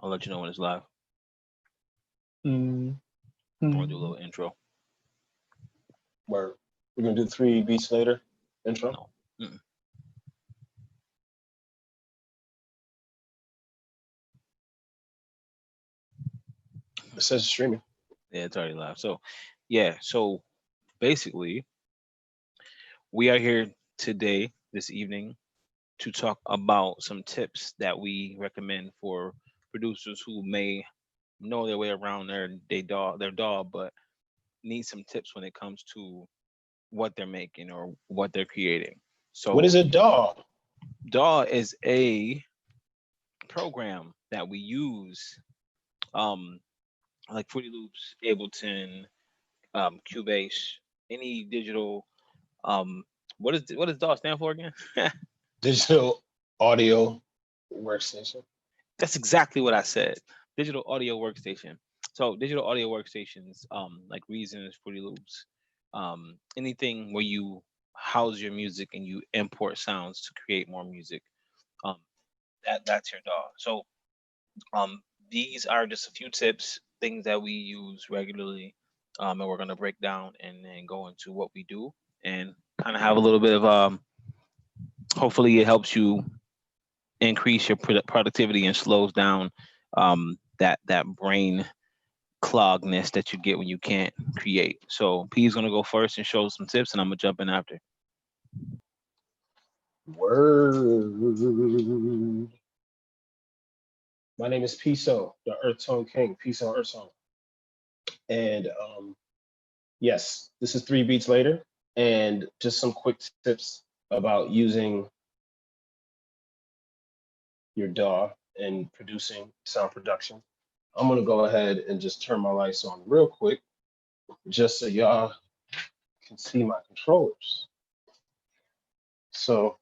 I'll let you know when it's live. Mm, I'm gonna do a mm. little intro. Word. We're gonna do 3 beats later. Intro. No. Mm-mm. It says streaming. Yeah, it's already live. So, yeah. So basically, we are here today, this evening, to talk about some tips that we recommend for producers who may know their way around their DAW, but need some tips when it comes to what they're making or what they're creating. What So is a DAW? DAW is a program that we use, um, like Fruity Loops, Ableton, Cubase, any digital. Um, what does DAW stand for again? Digital audio workstation. That's exactly what I said. Digital audio workstation. So digital audio workstations, like Reasons, Fruity Loops, anything where you house your music and you import sounds to create more music. Um, that's your DAW. So um, these are just a few tips, things that we use regularly, and we're gonna break down and then go into what we do and kind of have a little bit of hopefully it helps you increase your productivity and slows down that brain clogness that you get when you can't create. So P's gonna go first and show some tips, and I'm gonna jump in after. Word. My name is Piso, the Earthtone King. Piso Earthtone. And yes, this is 3 beats later, and just some quick tips about using your DAW and producing sound production. I'm gonna go ahead and just turn my lights on real quick, just so y'all can see my controllers. So,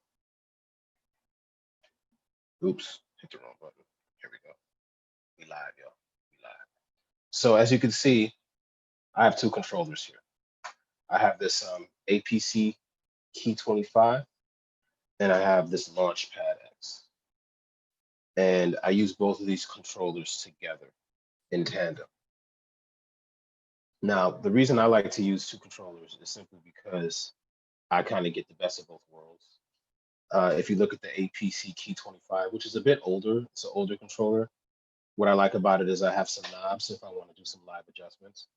oops, hit the wrong button. Here we go. We live, y'all. We live. So as you can see, I have 2 controllers here. I have this APC Key 25, and I have this Launchpad X. And I use both of these controllers together in tandem. Now, the reason I like to use 2 controllers is simply because I kind of get the best of both worlds. If you look at the APC Key 25, which is a bit older, it's an older controller. What I like about it is I have some knobs if I want to do some live adjustments.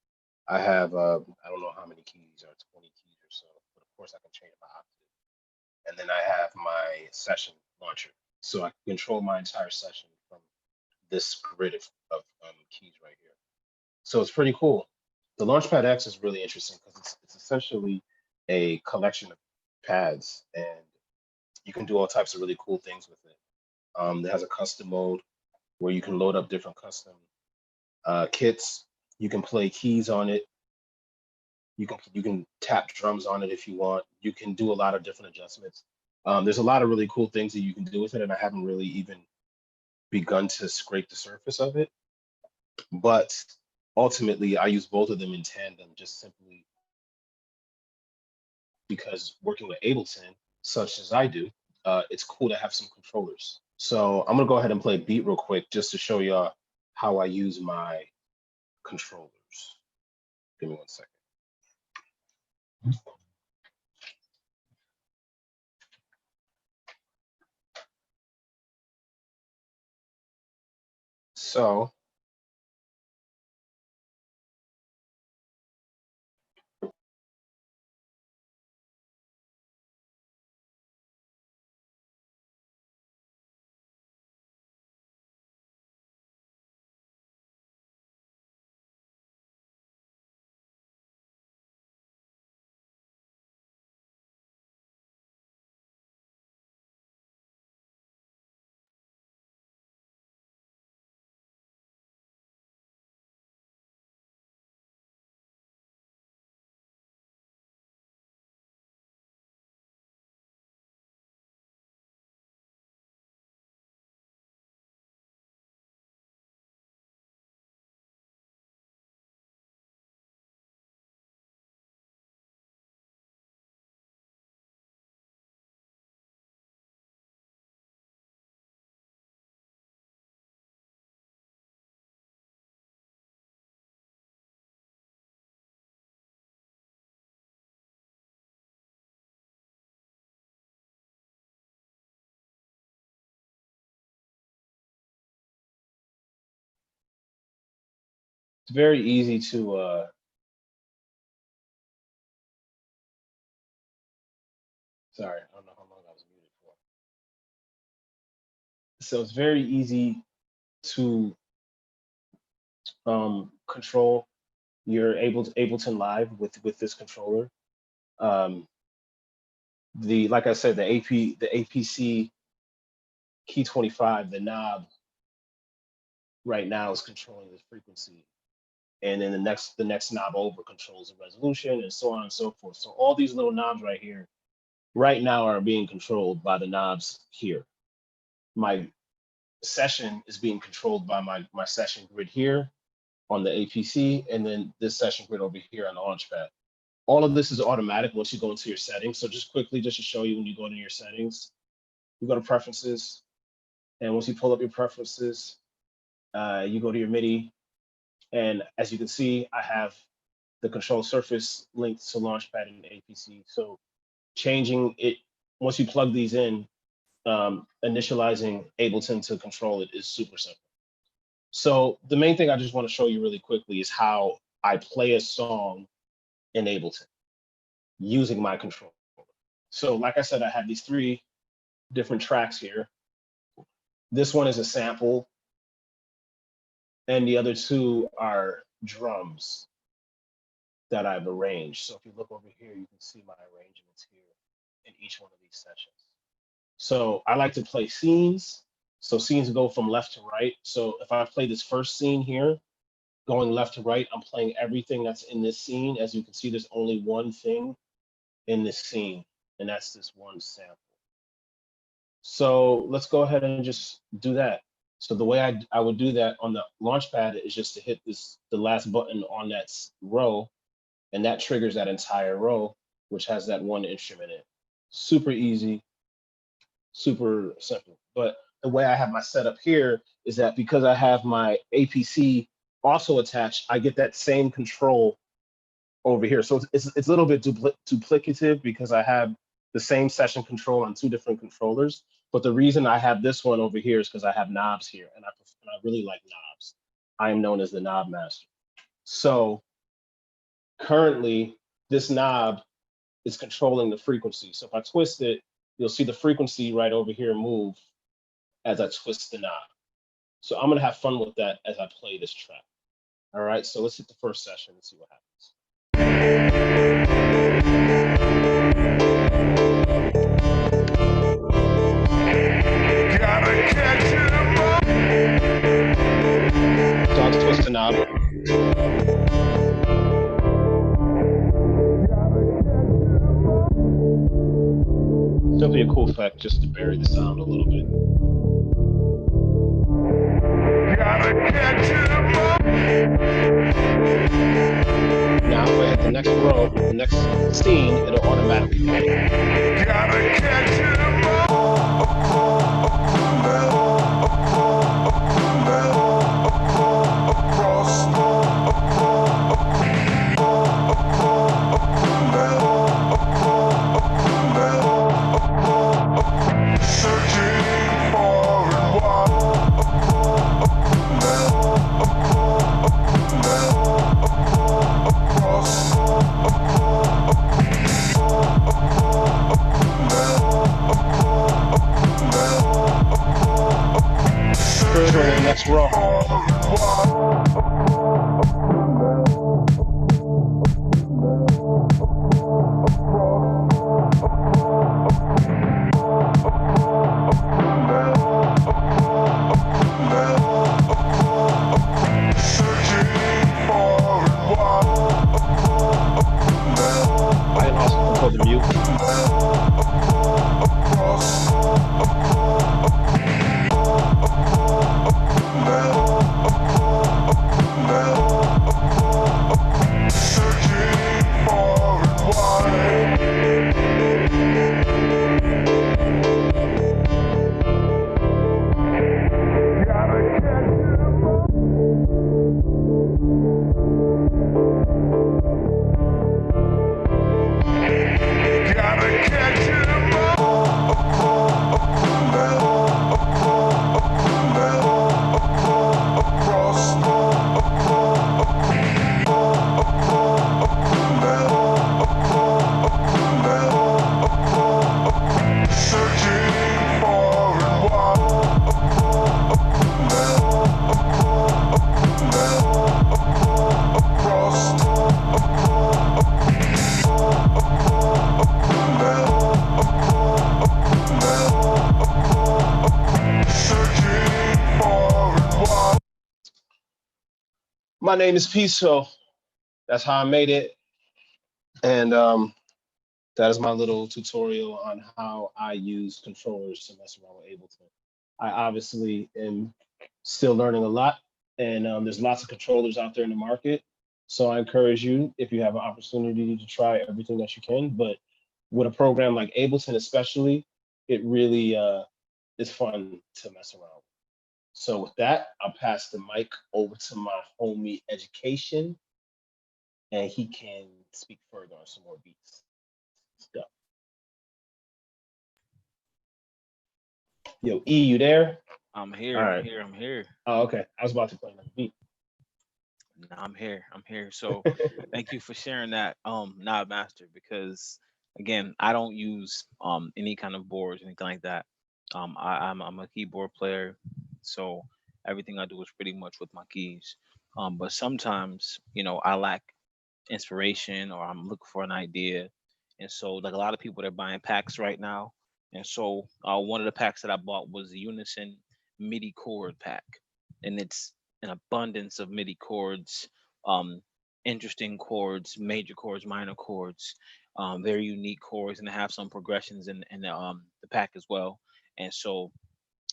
I have, I don't know how many keys, or 20 keys or so, but of course I can change my octave. And then I have my session launcher. So I can control my entire session from this grid of keys right here. So it's pretty cool. The Launchpad X is really interesting because it's essentially a collection of pads, and you can do all types of really cool things with it. It has a custom mode where you can load up different custom kits. You can play keys on it. You can tap drums on it if you want. You can do a lot of different adjustments. There's a lot of really cool things that you can do with it, and I haven't really even begun to scrape the surface of it. But ultimately, I use both of them in tandem, just simply because working with Ableton, such as I do, it's cool to have some controllers. So I'm gonna go ahead and play a beat real quick just to show y'all how I use my controllers. Give me 1 second. So It's very easy to sorry, I don't know how long I was muted for. So it's very easy to control your Ableton Live with this controller. Um, the like I said, the APC key 25, the knob right now is controlling the frequency, and then the next knob over controls the resolution, and so on and so forth. So all these little knobs right here, right now, are being controlled by the knobs here. My session is being controlled by my session grid here on the APC, and then this session grid over here on the Launchpad. All of this is automatic once you go into your settings. So just quickly, just to show you, when you go into your settings, you go to preferences, and once you pull up your preferences, you go to your MIDI, and as you can see, I have the control surface linked to Launchpad and APC. So changing it, once you plug these in, initializing Ableton to control it is super simple. So the main thing I just want to show you really quickly is how I play a song in Ableton using my controller. So like I said, I have these three different tracks here. This one is a sample, and the other two are drums that I've arranged. So if you look over here, you can see my arrangements here in each one of these sessions. So I like to play scenes. So scenes go from left to right. So if I play this first scene here, going left to right, I'm playing everything that's in this scene. As you can see, there's only one thing in this scene, and that's this one sample. So let's go ahead and just do that. So the way I would do that on the Launchpad is just to hit the last button on that row, and that triggers that entire row, which has that one instrument in. Super easy, super simple. But the way I have my setup here is that because I have my APC also attached, I get that same control over here. So it's a little bit duplicative because I have the same session control on two different controllers. But the reason I have this one over here is because I have knobs here, and I really like knobs. I am known as the knob master. So currently, this knob is controlling the frequency. So if I twist it, you'll see the frequency right over here move as I twist the knob. So I'm gonna have fun with that as I play this track. All right, so let's hit the first session and see what happens. So I'll twist the knob. Simply a cool effect just to bury the sound a little bit. Now if I hit the next row, the next scene, it'll automatically play. Next row. I can also control the mute. my name is Peace, so that's how I made it. And that is my little tutorial on how I use controllers to mess around with Ableton. I obviously am still learning a lot, and there's lots of controllers out there in the market. So I encourage you, if you have an opportunity, to try everything that you can. But with a program like Ableton, especially, it really is fun to mess around. So with that, I'll pass the mic over to my homie Education, and he can speak further on some more beats. Let's go. Yo, E, you there? I'm All here. I'm right. here. I'm here. Oh, okay. I was about to play another beat. Nah, I'm here. I'm here. So thank you for sharing that, Knob Master, because again, I don't use any kind of boards, anything like that. I'm a keyboard player, so everything I do is pretty much with my keys. But sometimes, I lack inspiration or I'm looking for an idea. And so like a lot of people they're buying packs right now. And so one of the packs that I bought was the Unison MIDI chord pack. And it's an abundance of MIDI chords, um, interesting chords, major chords, minor chords, very unique chords, and they have some progressions in the pack as well. And so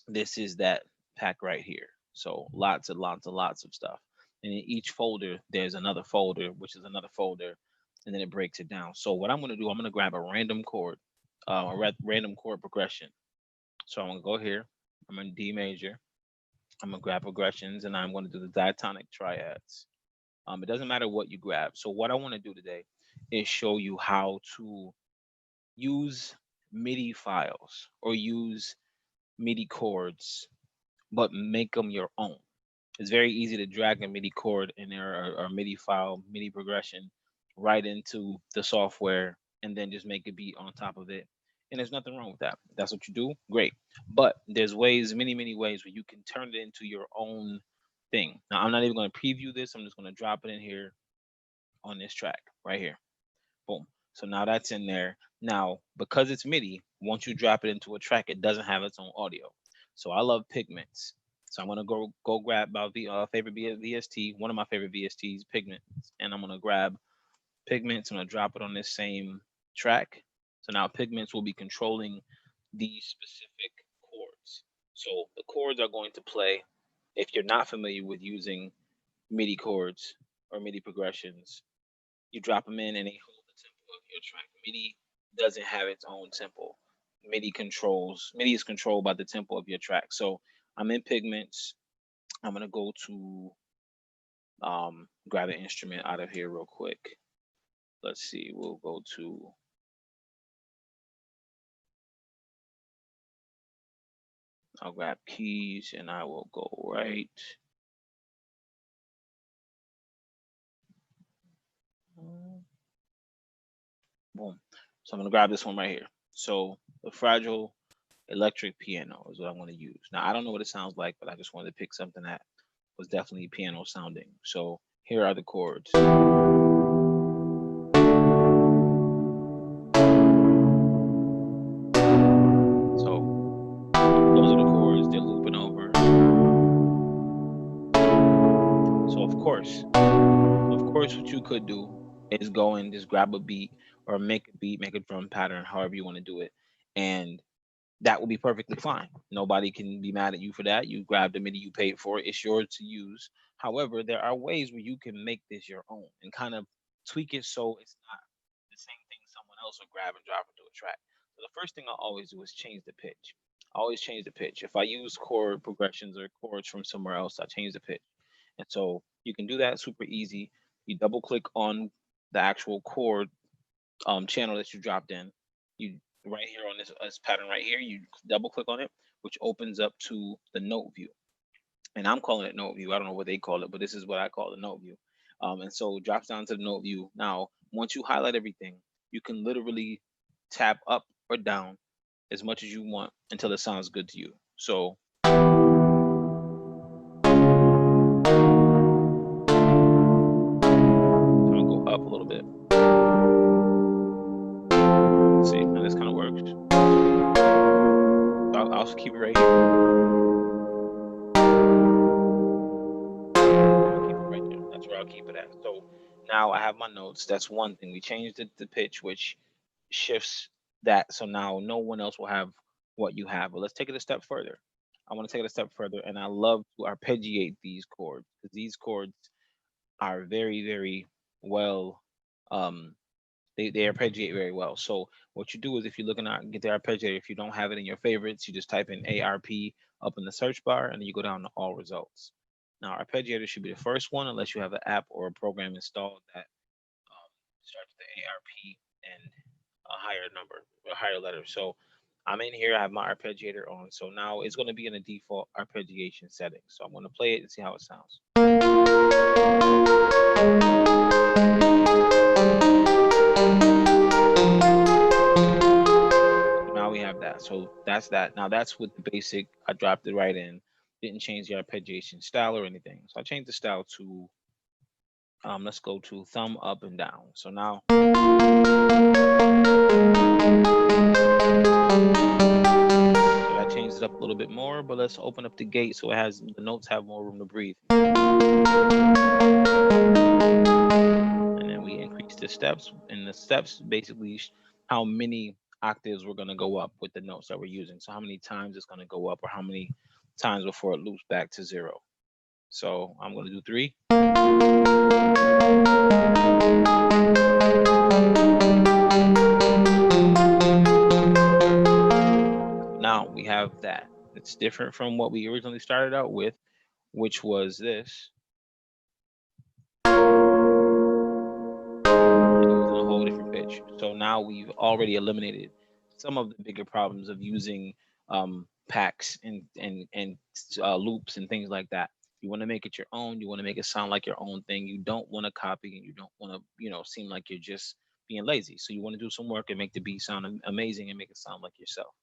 this is that pack right here. So lots and lots and lots of stuff. And in each folder, there's another folder, which is another folder, and then it breaks it down. So what I'm going to do, I'm going to grab a random chord, random chord progression. So I'm going to go here. I'm in D major. I'm going to grab progressions, and I'm going to do the diatonic triads. It doesn't matter what you grab. So what I want to do today is show you how to use MIDI files or use MIDI chords but make them your own. It's very easy to drag a MIDI chord in there or MIDI file, MIDI progression right into the software and then just make a beat on top of it. And there's nothing wrong with that. If that's what you do, great. But there's ways, many, many ways where you can turn it into your own thing. Now, I'm not even going to preview this. I'm just going to drop it in here on this track right here. Boom. So now that's in there. Now, because it's MIDI, once you drop it into a track, it doesn't have its own audio. So I love Pigments. So I'm gonna go grab my favorite VST, one of my favorite VSTs, Pigments, and I'm gonna grab Pigments. I'm gonna drop it on this same track. So now Pigments will be controlling these specific chords. So the chords are going to play. If you're not familiar with using MIDI chords or MIDI progressions, you drop them in and they hold the tempo of your track. MIDI doesn't have its own tempo. MIDI is controlled by the tempo of your track. So I'm in Pigments. I'm gonna go to grab an instrument out of here real quick. Let's see, we'll go to I'll grab keys and I will go right. Boom. So I'm gonna grab this one right here. So the Fragile Electric Piano is what I'm going to use. Now, I don't know what it sounds like, but I just wanted to pick something that was definitely piano sounding. So here are the chords. So those are the chords, they're looping over. So of course, what you could do is go and just grab a beat or make a beat, make a drum pattern, however you want to do it. And that will be perfectly fine. Nobody can be mad at you for that. You grabbed the MIDI, you paid for it. It's yours to use. However, there are ways where you can make this your own and kind of tweak it so it's not the same thing someone else will grab and drop into a track. So the first thing I always do is change the pitch. I always change the pitch. If I use chord progressions or chords from somewhere else, I change the pitch. And so you can do that super easy. You double click on the actual chord channel that you dropped in. You right here on this pattern right here, you double click on it, which opens up to the note view. And I'm calling it note view. I don't know what they call it, but this is what I call the note view. And so it drops down to the note view. Now, once you highlight everything, you can literally tap up or down as much as you want until it sounds good to you. So I'm gonna go up a little bit. See, and this kind of works. I'll just keep it right here. I'll keep it right there. That's keep it at. So now I have my notes. That's one thing. We changed the pitch, which shifts that. So now no one else will have what you have. But let's take it a step further. I want to take it a step further, and I love to arpeggiate these chords because these chords are very, very well. Um, they arpeggiate very well. So what you do is if you're looking at get the arpeggiator, if you don't have it in your favorites, you just type in ARP up in the search bar, and then you go down to all results. Now arpeggiator should be the first one unless you have an app or a program installed that starts with the ARP and a higher number, a higher letter. So I'm in here, I have my arpeggiator on. So now it's going to be in the default arpeggiation setting. So I'm going to play it and see how it sounds. So now we have that. So that's that. Now that's with the basic. I dropped it right in. Didn't change the arpeggiation style or anything. So I changed the style to let's go to thumb up and down. So now so that changed it up a little bit more, but let's open up the gate so it has the notes have more room to breathe. And then we increase the steps, and the steps basically how many octaves we're going to go up with the notes that we're using. So how many times it's going to go up, or how many times before it loops back to zero. So I'm going to do 3. Now we have that. It's different from what we originally started out with, which was this. It was in a whole different pitch. So now we've already eliminated some of the bigger problems of using packs and loops and things like that. You want to make it your own. You want to make it sound like your own thing. You don't want to copy, and you don't want to, seem like you're just being lazy. So you want to do some work and make the beat sound amazing and make it sound like yourself.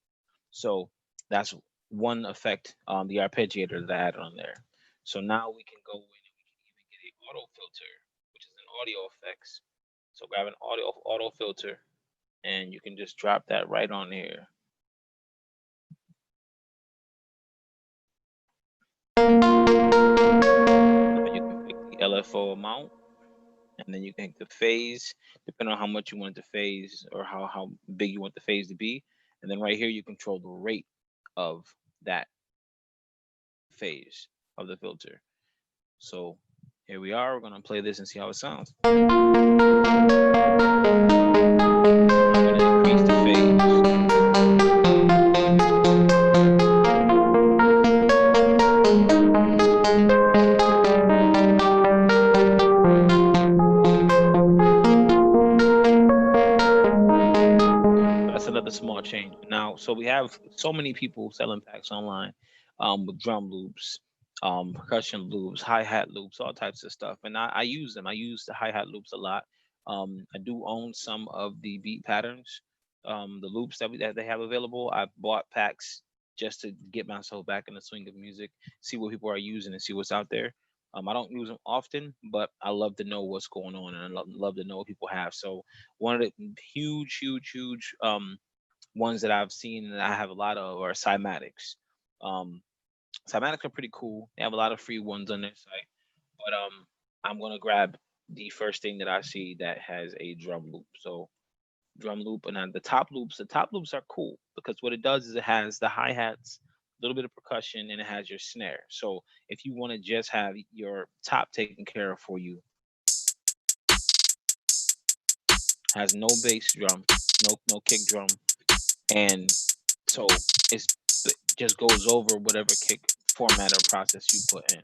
So that's one effect, the arpeggiator that I added on there. So now we can go in and we can even get a auto filter, which is an audio effects. So grab an auto filter, and you can just drop that right on here. Now you can pick the LFO amount, and then you can pick the phase, depending on how much you want the phase or how big you want the phase to be. And then right here, you control the rate of that phase of the filter. So here we are. We're going to play this and see how it sounds. I'm going to increase the that's another small change. Now, so we have so many people selling packs online with drum loops, percussion loops, hi-hat loops, all types of stuff. And I use them. I use the hi-hat loops a lot. I do own some of the beat patterns, the loops that they have available. I bought packs just to get myself back in the swing of music, see what people are using and see what's out there. I don't use them often, but I love to know what's going on, and I love to know what people have. So one of the huge ones that I've seen and I have a lot of are cymatics. Um, Cymatics are pretty cool. They have a lot of free ones on their site, but I'm gonna grab the first thing that I see that has a drum loop. So drum loop, and then the top loops are cool because what it does is it has the hi hats, a little bit of percussion, and it has your snare. So if you want to just have your top taken care of for you, has no bass drum, no kick drum, and so it's it just goes over whatever kick format or process you put in.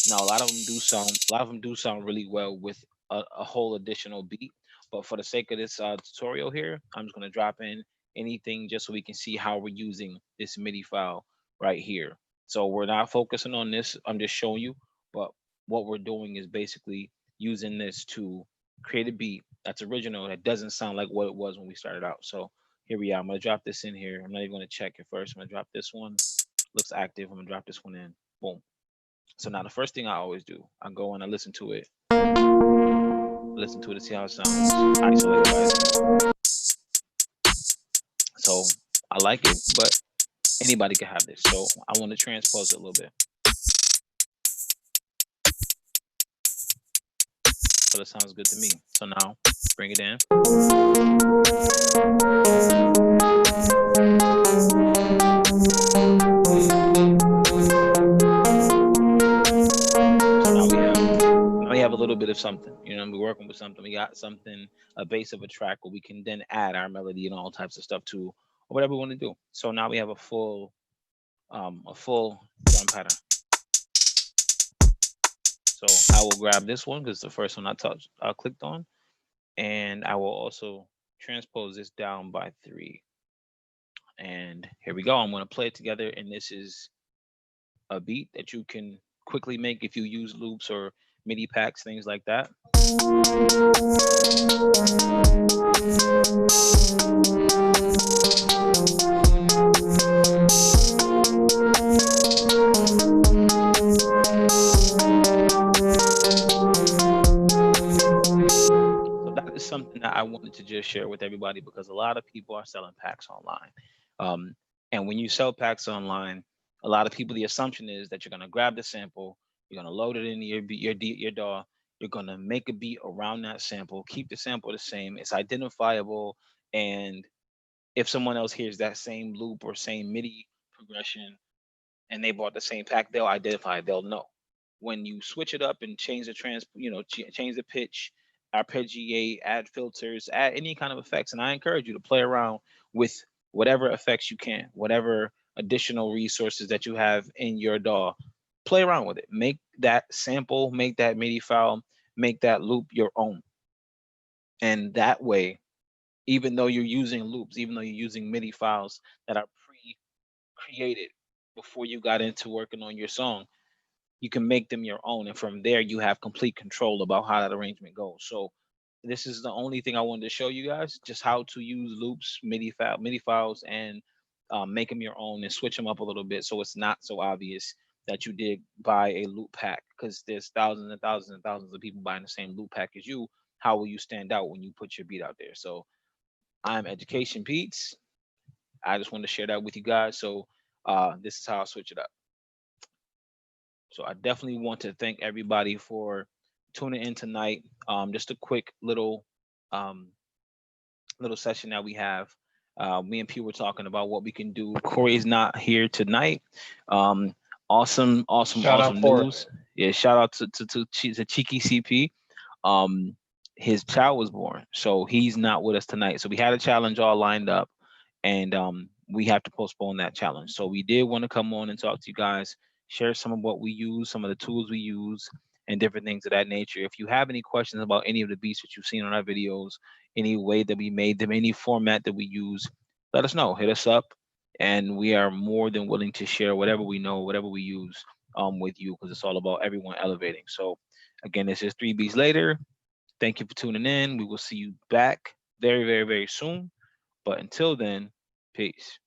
Now a lot of them do sound really well with a whole additional beat. But for the sake of this tutorial here, I'm just gonna drop in anything just so we can see how we're using this MIDI file right here. So we're not focusing on this. I'm just showing you. But what we're doing is basically using this to create a beat that's original that doesn't sound like what it was when we started out. So here we are. I'm gonna drop this in here. I'm not even gonna check it first. I'm gonna drop this one. Looks active. I'm gonna drop this one in. Boom. So now the first thing I always do, I go and I listen to it to see how it sounds. Isolated by itself. So I like it, but anybody can have this. So I want to transpose it a little bit. So that sounds good to me. So now bring it in. So now we have a little bit of something. We're working with something. We got something, a base of a track where we can then add our melody and all types of stuff to, or whatever we want to do. So now we have a full drum pattern. So I will grab this one because the first one I clicked on, and I will also transpose this down by 3. And here we go. I'm going to play it together, and this is a beat that you can quickly make if you use loops or MIDI packs, things like that. So that is something that I wanted to just share with everybody because a lot of people are selling packs online. Um, and when you sell packs online, a lot of people, the assumption is that you're going to grab the sample, you're going to load it into your DAW, you're going to make a beat around that sample, keep the sample the same, it's identifiable, and if someone else hears that same loop or same MIDI progression and they bought the same pack, they'll identify it, they'll know. When you switch it up and change the change the pitch, arpeggiate, add filters, add any kind of effects, and I encourage you to play around with whatever effects you can, whatever additional resources that you have in your DAW. Play around with it. Make that sample, make that MIDI file, make that loop your own. And that way, even though you're using loops, even though you're using MIDI files that are pre-created before you got into working on your song, you can make them your own, and from there you have complete control about how that arrangement goes. So this is the only thing I wanted to show you guys, just how to use loops, MIDI files, and make them your own and switch them up a little bit so it's not so obvious that you did buy a loop pack, because there's thousands and thousands and thousands of people buying the same loop pack as you. How will you stand out when you put your beat out there? So I'm Education Pete's. I just wanted to share that with you guys. So this is how I switch it up. So I definitely want to thank everybody for tuning in tonight. Just a quick um, little session that we have. Me and P were talking about what we can do. Corey's not here tonight. Um, awesome, awesome, Shout out awesome Corey. news. Yeah, shout out to Cheeky CP. Um, his child was born, so he's not with us tonight. So we had a challenge all lined up, and we have to postpone that challenge. So we did want to come on and talk to you guys, share some of what we use, some of the tools we use, and different things of that nature. If you have any questions about any of the beats that you've seen on our videos, any way that we made them, any format that we use, let us know. Hit us up, and we are more than willing to share whatever we know, whatever we use with you, because it's all about everyone elevating. So again, this is 3 Beats Later. Thank you for tuning in. We will see you back very, very, very soon. But until then, peace.